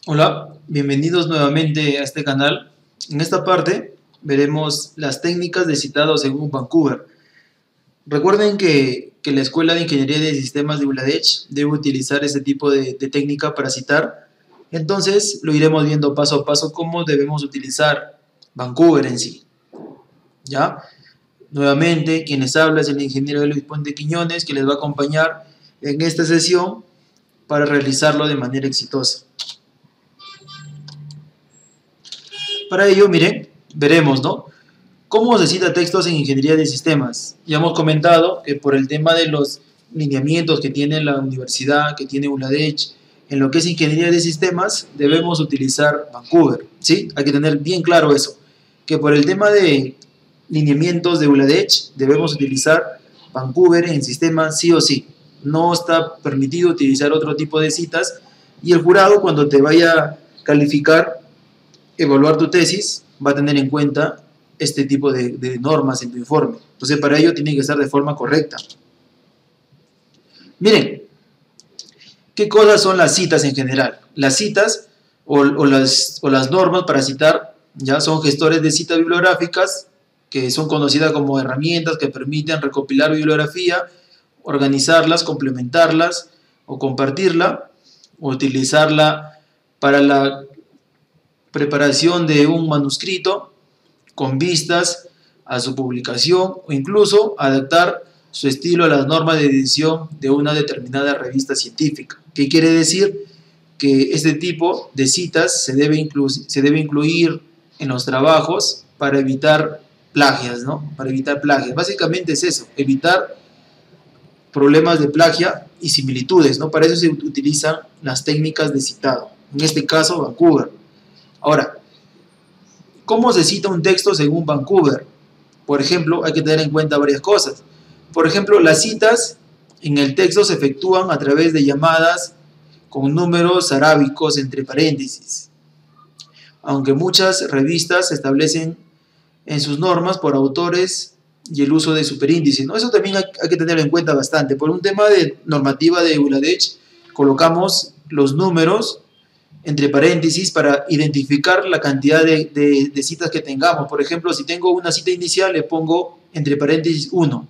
Hola, bienvenidos nuevamente a este canal. En esta parte veremos las técnicas de citado según Vancouver. Recuerden que la Escuela de Ingeniería de Sistemas de ULADECH debe utilizar este tipo de técnica para citar. Entonces lo iremos viendo paso a paso cómo debemos utilizar Vancouver en sí. ¿Ya? Nuevamente, quienes habla es el ingeniero Luis Puente Quiñones, que les va a acompañar en esta sesión para realizarlo de manera exitosa. Para ello, miren, veremos, ¿no? ¿Cómo se cita textos en ingeniería de sistemas? Ya hemos comentado que por el tema de los lineamientos que tiene la universidad, que tiene ULADECH, en lo que es ingeniería de sistemas, debemos utilizar Vancouver, ¿sí? Hay que tener bien claro eso, que por el tema de lineamientos de ULADECH, debemos utilizar Vancouver en sistemas sí o sí. No está permitido utilizar otro tipo de citas y el jurado cuando te vaya a calificar, evaluar tu tesis, va a tener en cuenta este tipo de normas en tu informe. Entonces, para ello tiene que estar de forma correcta. Miren, ¿qué cosas son las citas en general? Las citas o las normas para citar ya son gestores de citas bibliográficas que son conocidas como herramientas que permiten recopilar bibliografía, organizarlas, complementarlas o compartirla o utilizarla para la preparación de un manuscrito con vistas a su publicación o incluso adaptar su estilo a las normas de edición de una determinada revista científica. ¿Qué quiere decir? Que este tipo de citas se debe incluir en los trabajos para evitar plagias, ¿no? Para evitar plagias. Básicamente es eso, evitar problemas de plagia y similitudes, ¿no? Para eso se utilizan las técnicas de citado. En este caso, Vancouver. Ahora, ¿cómo se cita un texto según Vancouver? Por ejemplo, hay que tener en cuenta varias cosas. Por ejemplo, las citas en el texto se efectúan a través de llamadas con números arábicos entre paréntesis, aunque muchas revistas establecen en sus normas por autores y el uso de superíndices, ¿no? Eso también hay que tenerlo en cuenta bastante. Por un tema de normativa de ULADECH, colocamos los números entre paréntesis para identificar la cantidad de citas que tengamos. Por ejemplo, si tengo una cita inicial, le pongo entre paréntesis 1.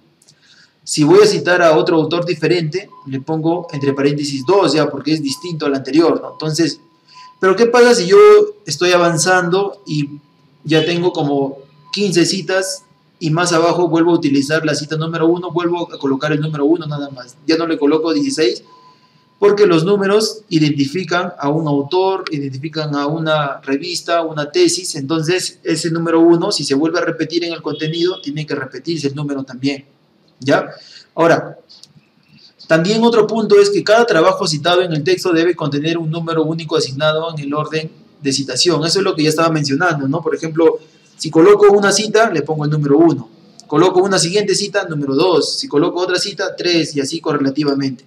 Si voy a citar a otro autor diferente, le pongo entre paréntesis 2, ya, porque es distinto al anterior, ¿no? Entonces, pero ¿qué pasa si yo estoy avanzando y ya tengo como 15 citas y más abajo vuelvo a utilizar la cita número 1, vuelvo a colocar el número 1 nada más? Ya no le coloco 16, porque los números identifican a un autor, identifican a una revista, una tesis, entonces ese número 1, si se vuelve a repetir en el contenido, tiene que repetirse el número también, ¿ya? Ahora, también otro punto es que cada trabajo citado en el texto debe contener un número único asignado en el orden de citación. Eso es lo que ya estaba mencionando, ¿no? Por ejemplo, si coloco una cita, le pongo el número 1. Coloco una siguiente cita, número 2. Si coloco otra cita, 3, y así correlativamente.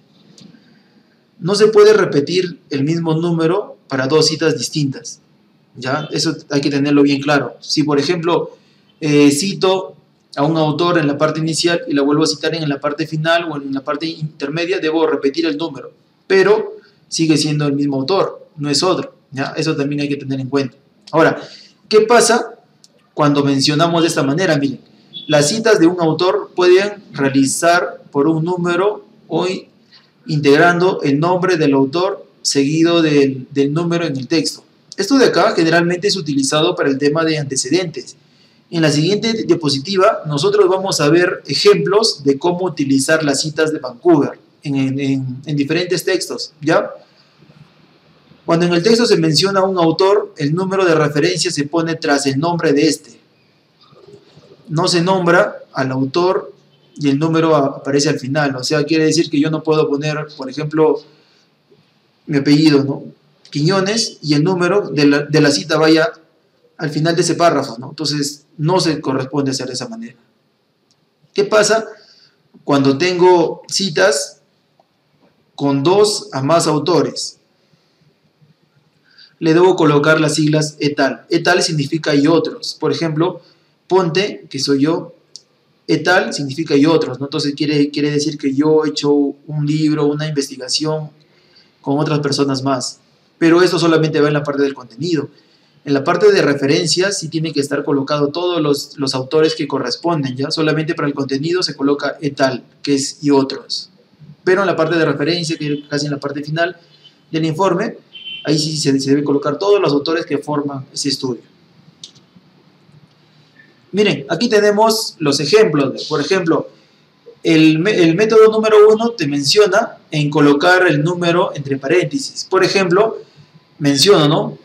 No se puede repetir el mismo número para dos citas distintas, ¿ya? Eso hay que tenerlo bien claro. Si, por ejemplo, cito a un autor en la parte inicial y la vuelvo a citar en la parte final o en la parte intermedia, debo repetir el número, pero sigue siendo el mismo autor, no es otro, ¿ya? Eso también hay que tener en cuenta. Ahora, ¿qué pasa cuando mencionamos de esta manera? Miren, las citas de un autor pueden realizar por un número o integrando el nombre del autor seguido del número en el texto. Esto de acá generalmente es utilizado para el tema de antecedentes. En la siguiente diapositiva nosotros vamos a ver ejemplos de cómo utilizar las citas de Vancouver en diferentes textos, ¿ya? Cuando en el texto se menciona a un autor, el número de referencia se pone tras el nombre de este. No se nombra al autor y el número aparece al final. O sea, quiere decir que yo no puedo poner, por ejemplo, mi apellido, ¿no? Quiñones, y el número de la cita vaya al final de ese párrafo, ¿no? Entonces, no se corresponde hacer de esa manera. ¿Qué pasa cuando tengo citas con dos a más autores? Le debo colocar las siglas etal. Etal significa y otros. Por ejemplo, ponte, que soy yo, etal significa y otros, ¿no? Entonces quiere decir que yo he hecho un libro, una investigación con otras personas más. pero esto solamente va en la parte del contenido. En la parte de referencias sí tiene que estar colocado todos los autores que corresponden, ¿ya? Solamente para el contenido se coloca et al, que es y otros. Pero en la parte de referencia, que es casi en la parte final del informe, ahí sí se debe colocar todos los autores que forman ese estudio. Miren, aquí tenemos los ejemplos. Por ejemplo, el método número 1 te menciona en colocar el número entre paréntesis. Por ejemplo, menciono, ¿no?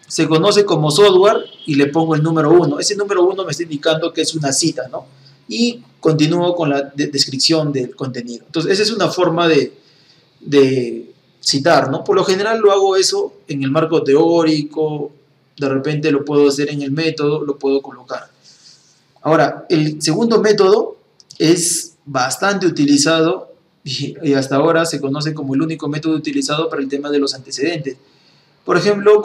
Se conoce como software y le pongo el número 1. Ese número 1 me está indicando que es una cita, ¿no? Y continúo con la descripción del contenido. Entonces, esa es una forma de citar, ¿no? Por lo general lo hago eso en el marco teórico, de repente lo puedo hacer en el método, lo puedo colocar. Ahora, el segundo método es bastante utilizado y hasta ahora se conoce como el único método utilizado para el tema de los antecedentes. Por ejemplo,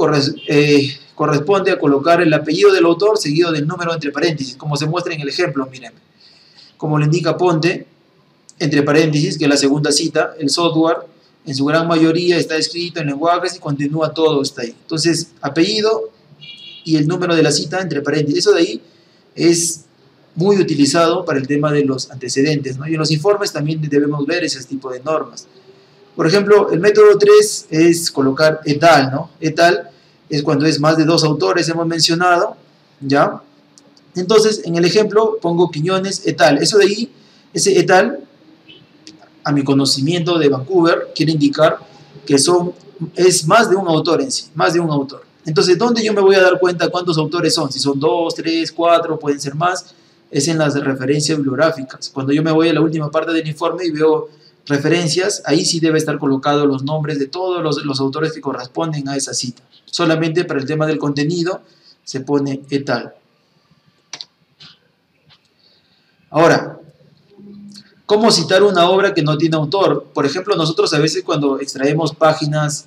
corresponde a colocar el apellido del autor seguido del número entre paréntesis, como se muestra en el ejemplo, miren. Como le indica Ponte, entre paréntesis, que es la segunda cita, el software en su gran mayoría está escrito en lenguajes y continúa todo hasta ahí. Entonces, apellido y el número de la cita entre paréntesis. Eso de ahí es muy utilizado para el tema de los antecedentes, ¿no? Y en los informes también debemos ver ese tipo de normas. Por ejemplo, el método 3 es colocar et al, ¿no? Et al es cuando es más de 2 autores, hemos mencionado, ¿ya? Entonces, en el ejemplo pongo Quiñones et al. Eso de ahí, ese et al, a mi conocimiento de Vancouver, quiere indicar que es más de un autor en sí, más de un autor. Entonces, ¿dónde yo me voy a dar cuenta cuántos autores son? Si son 2, 3, 4, pueden ser más, es en las referencias bibliográficas. Cuando yo me voy a la última parte del informe y veo referencias, ahí sí debe estar colocados los nombres de todos los autores que corresponden a esa cita. Solamente para el tema del contenido se pone et al. Ahora, ¿cómo citar una obra que no tiene autor? Por ejemplo, nosotros a veces cuando extraemos páginas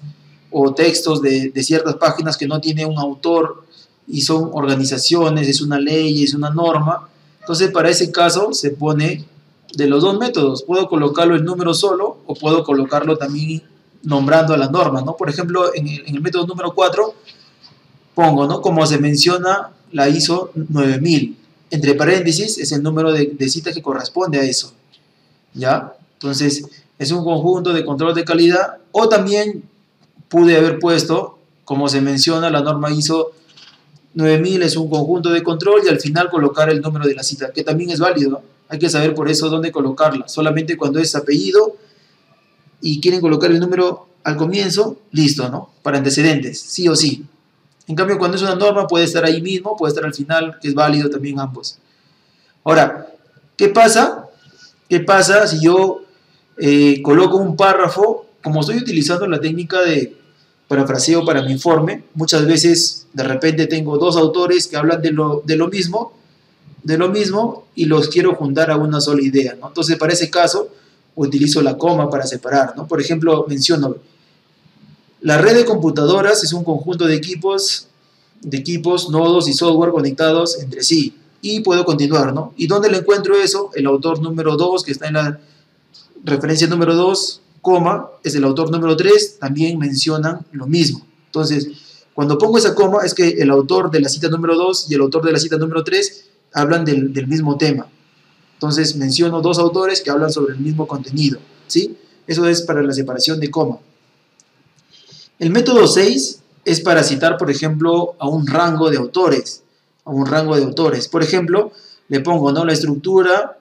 o textos de ciertas páginas que no tiene un autor y son organizaciones, es una ley, es una norma, entonces para ese caso se pone de los dos métodos. Puedo colocarlo en número solo o puedo colocarlo también nombrando a la norma, ¿no? Por ejemplo, en el método número 4 pongo, ¿no? Como se menciona la ISO 9000. Entre paréntesis es el número de citas que corresponde a eso, ¿ya? Entonces, es un conjunto de control de calidad. O también pude haber puesto, como se menciona, la norma ISO 9000 es un conjunto de control y al final colocar el número de la cita, que también es válido, ¿no? Hay que saber por eso dónde colocarla. Solamente cuando es apellido y quieren colocar el número al comienzo, listo, ¿no? Para antecedentes, sí o sí. En cambio, cuando es una norma, puede estar ahí mismo, puede estar al final, que es válido también ambos. Ahora, ¿qué pasa? ¿Qué pasa si yo coloco un párrafo? Como estoy utilizando la técnica de parafraseo para mi informe, muchas veces de repente tengo 2 autores que hablan de lo mismo y los quiero juntar a una sola idea, ¿no? Entonces, para ese caso, utilizo la coma para separar, ¿no? Por ejemplo, menciono, la red de computadoras es un conjunto de equipos, nodos y software conectados entre sí. Y puedo continuar, ¿no? ¿Y dónde le encuentro eso? El autor número 2, que está en la referencia número 2, coma, es el autor número 3, también mencionan lo mismo. Entonces, cuando pongo esa coma, es que el autor de la cita número 2 y el autor de la cita número 3 hablan del mismo tema. Entonces, menciono 2 autores que hablan sobre el mismo contenido, ¿sí? Eso es para la separación de coma. El método 6 es para citar, por ejemplo, a un rango de autores. Por ejemplo, le pongo, ¿no? La estructura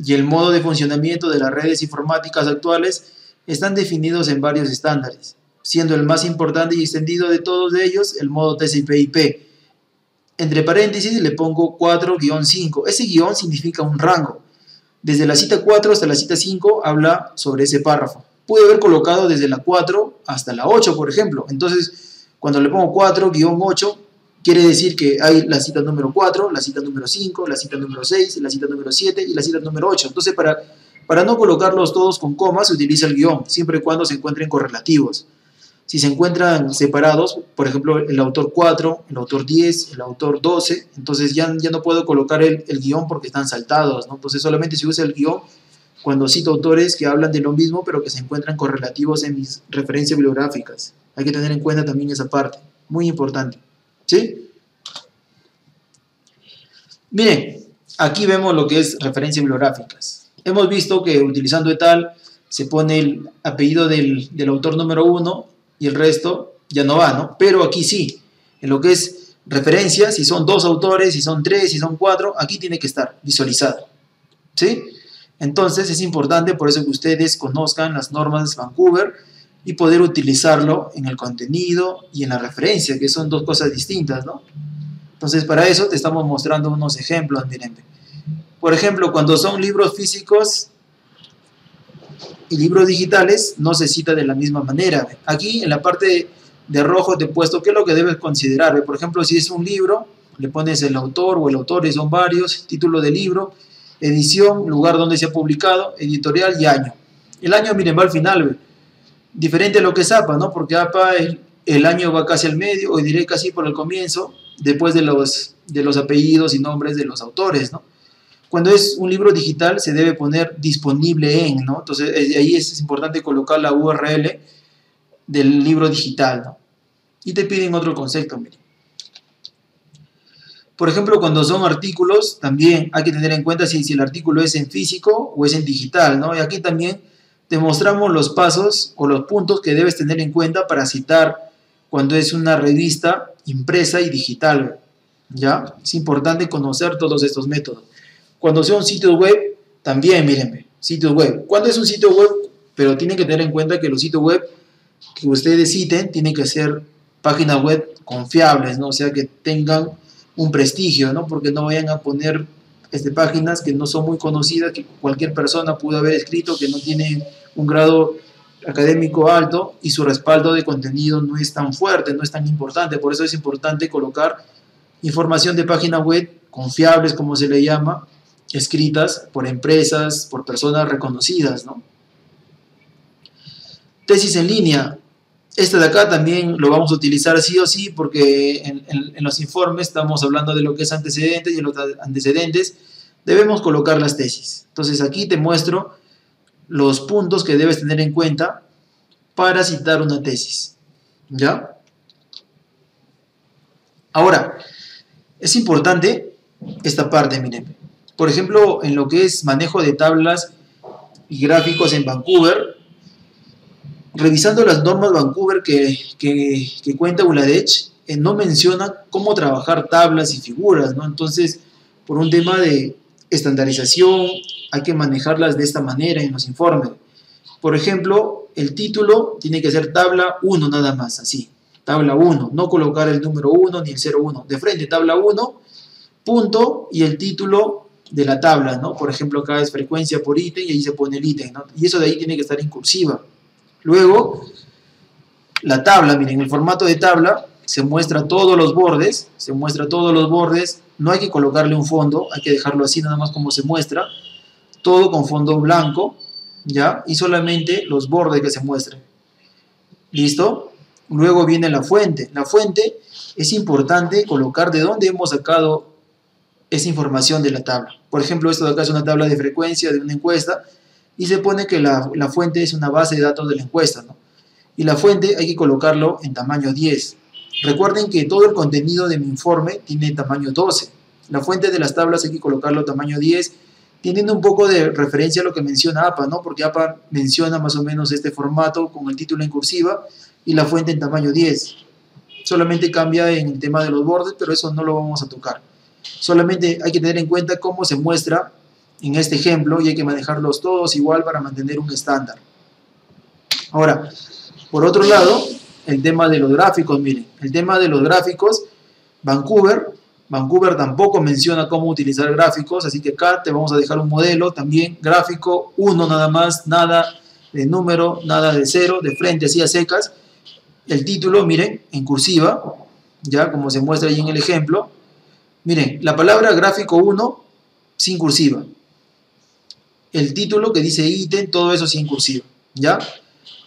y el modo de funcionamiento de las redes informáticas actuales están definidos en varios estándares, siendo el más importante y extendido de todos ellos el modo TCP/IP. Entre paréntesis le pongo 4-5. Ese guión significa un rango. Desde la cita 4 hasta la cita 5 habla sobre ese párrafo. Pude haber colocado desde la 4 hasta la 8, por ejemplo. Entonces, cuando le pongo 4-8, quiere decir que hay la cita número 4, la cita número 5, la cita número 6, la cita número 7 y la cita número 8. Entonces, para no colocarlos todos con comas, se utiliza el guión, siempre y cuando se encuentren correlativos. Si se encuentran separados, por ejemplo, el autor 4, el autor 10, el autor 12, entonces ya no puedo colocar el guión porque están saltados, ¿no? Entonces solamente se usa el guión cuando cito autores que hablan de lo mismo, pero que se encuentran correlativos en mis referencias bibliográficas. Hay que tener en cuenta también esa parte, muy importante. ¿Sí? Miren, aquí vemos lo que es referencias bibliográficas. Hemos visto que utilizando etal se pone el apellido del autor número 1 y el resto ya no va, ¿no? Pero aquí sí, en lo que es referencias, si son 2 autores, si son 3, si son 4, aquí tiene que estar visualizado. ¿Sí? Entonces es importante por eso que ustedes conozcan las normas Vancouver y poder utilizarlo en el contenido y en la referencia, que son 2 cosas distintas, ¿no? Entonces para eso te estamos mostrando unos ejemplos, miren. Por ejemplo, cuando son libros físicos y libros digitales, no se cita de la misma manera. Aquí en la parte de rojo te he puesto qué es lo que debes considerar. Por ejemplo, si es un libro, le pones el autor o el autores, son varios, título del libro, edición, lugar donde se ha publicado, editorial y año. El año, miren, va al final, diferente a lo que es APA, ¿no? Porque APA el año va casi al medio, o diré casi por el comienzo, después de los apellidos y nombres de los autores, ¿no? Cuando es un libro digital se debe poner disponible en, ¿no? Entonces ahí es importante colocar la URL del libro digital, ¿no? Y te piden otro concepto, miren. Por ejemplo, cuando son artículos, también hay que tener en cuenta si el artículo es en físico o es en digital, ¿no? Y aquí también te mostramos los pasos o los puntos que debes tener en cuenta para citar cuando es una revista impresa y digital, ¿ya? Es importante conocer todos estos métodos. Cuando son sitios web, también, mírenme, sitios web. ¿Cuándo es un sitio web? Pero tienen que tener en cuenta que los sitios web que ustedes citen tienen que ser páginas web confiables, ¿no? O sea, que tengan un prestigio, ¿no? Porque no vayan a poner páginas que no son muy conocidas, que cualquier persona pudo haber escrito, que no tienen un grado académico alto y su respaldo de contenido no es tan fuerte, no es tan importante. Por eso es importante colocar información de páginas web confiables, como se le llama, escritas por empresas, por personas reconocidas, ¿no? Tesis en línea. Este de acá también lo vamos a utilizar sí o sí porque en los informes estamos hablando de lo que es antecedentes y en los antecedentes debemos colocar las tesis. Entonces aquí te muestro los puntos que debes tener en cuenta para citar una tesis, ¿ya? Ahora, es importante esta parte, miren. Por ejemplo, en lo que es manejo de tablas y gráficos en Vancouver, revisando las normas Vancouver que cuenta ULADECH, no menciona cómo trabajar tablas y figuras, ¿no? Entonces, por un tema de estandarización, hay que manejarlas de esta manera en los informes. Por ejemplo, el título tiene que ser tabla 1 nada más, así. Tabla 1, no colocar el número 1 ni el 01. De frente, tabla 1, punto, y el título de la tabla, ¿no? Por ejemplo, acá es frecuencia por ítem y ahí se pone el ítem, ¿no? Y eso de ahí tiene que estar en cursiva. Luego, la tabla, miren, el formato de tabla se muestra todos los bordes, no hay que colocarle un fondo, hay que dejarlo así nada más como se muestra, todo con fondo blanco, ¿ya? Y solamente los bordes que se muestren. ¿Listo? Luego viene la fuente. La fuente es importante colocar de dónde hemos sacado esa información de la tabla. Por ejemplo, esto de acá es una tabla de frecuencia de una encuesta y se pone que la fuente es una base de datos de la encuesta, ¿no? Y la fuente hay que colocarlo en tamaño 10. Recuerden que todo el contenido de mi informe tiene tamaño 12. La fuente de las tablas hay que colocarlo tamaño 10, teniendo un poco de referencia a lo que menciona APA, ¿no? Porque APA menciona más o menos este formato con el título en cursiva y la fuente en tamaño 10. Solamente cambia en el tema de los bordes, pero eso no lo vamos a tocar. Solamente hay que tener en cuenta cómo se muestra en este ejemplo y hay que manejarlos todos igual para mantener un estándar. Ahora, por otro lado, el tema de los gráficos, miren, el tema de los gráficos, Vancouver tampoco menciona cómo utilizar gráficos, así que acá te vamos a dejar un modelo también, gráfico 1 nada más, nada de número, nada de 0, de frente así a secas. El título, miren, en cursiva, ya como se muestra ahí en el ejemplo. Miren, la palabra gráfico 1 sin cursiva. El título que dice ítem, todo eso sin cursiva, ¿ya?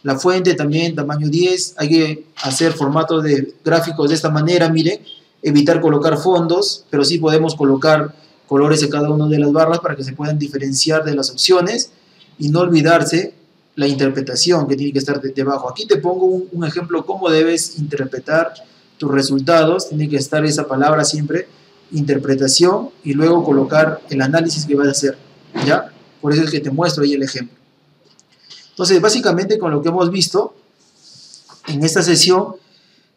La fuente también, tamaño 10. Hay que hacer formatos de gráficos de esta manera, miren. Evitar colocar fondos, pero sí podemos colocar colores en cada una de las barras para que se puedan diferenciar de las opciones. y no olvidarse la interpretación que tiene que estar debajo. Aquí te pongo un ejemplo cómo debes interpretar tus resultados. Tiene que estar esa palabra siempre, interpretación, y luego colocar el análisis que vas a hacer, ¿ya? Por eso es que te muestro ahí el ejemplo. Entonces, básicamente con lo que hemos visto en esta sesión,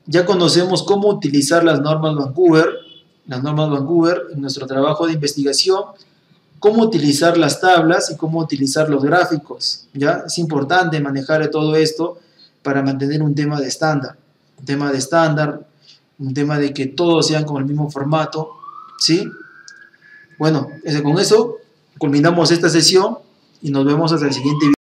ya conocemos cómo utilizar las normas Vancouver en nuestro trabajo de investigación, cómo utilizar las tablas y cómo utilizar los gráficos, ¿ya? Es importante manejar todo esto para mantener un tema de estándar, un tema de que todos sean con el mismo formato, ¿sí? Bueno, con eso culminamos esta sesión y nos vemos hasta el siguiente video.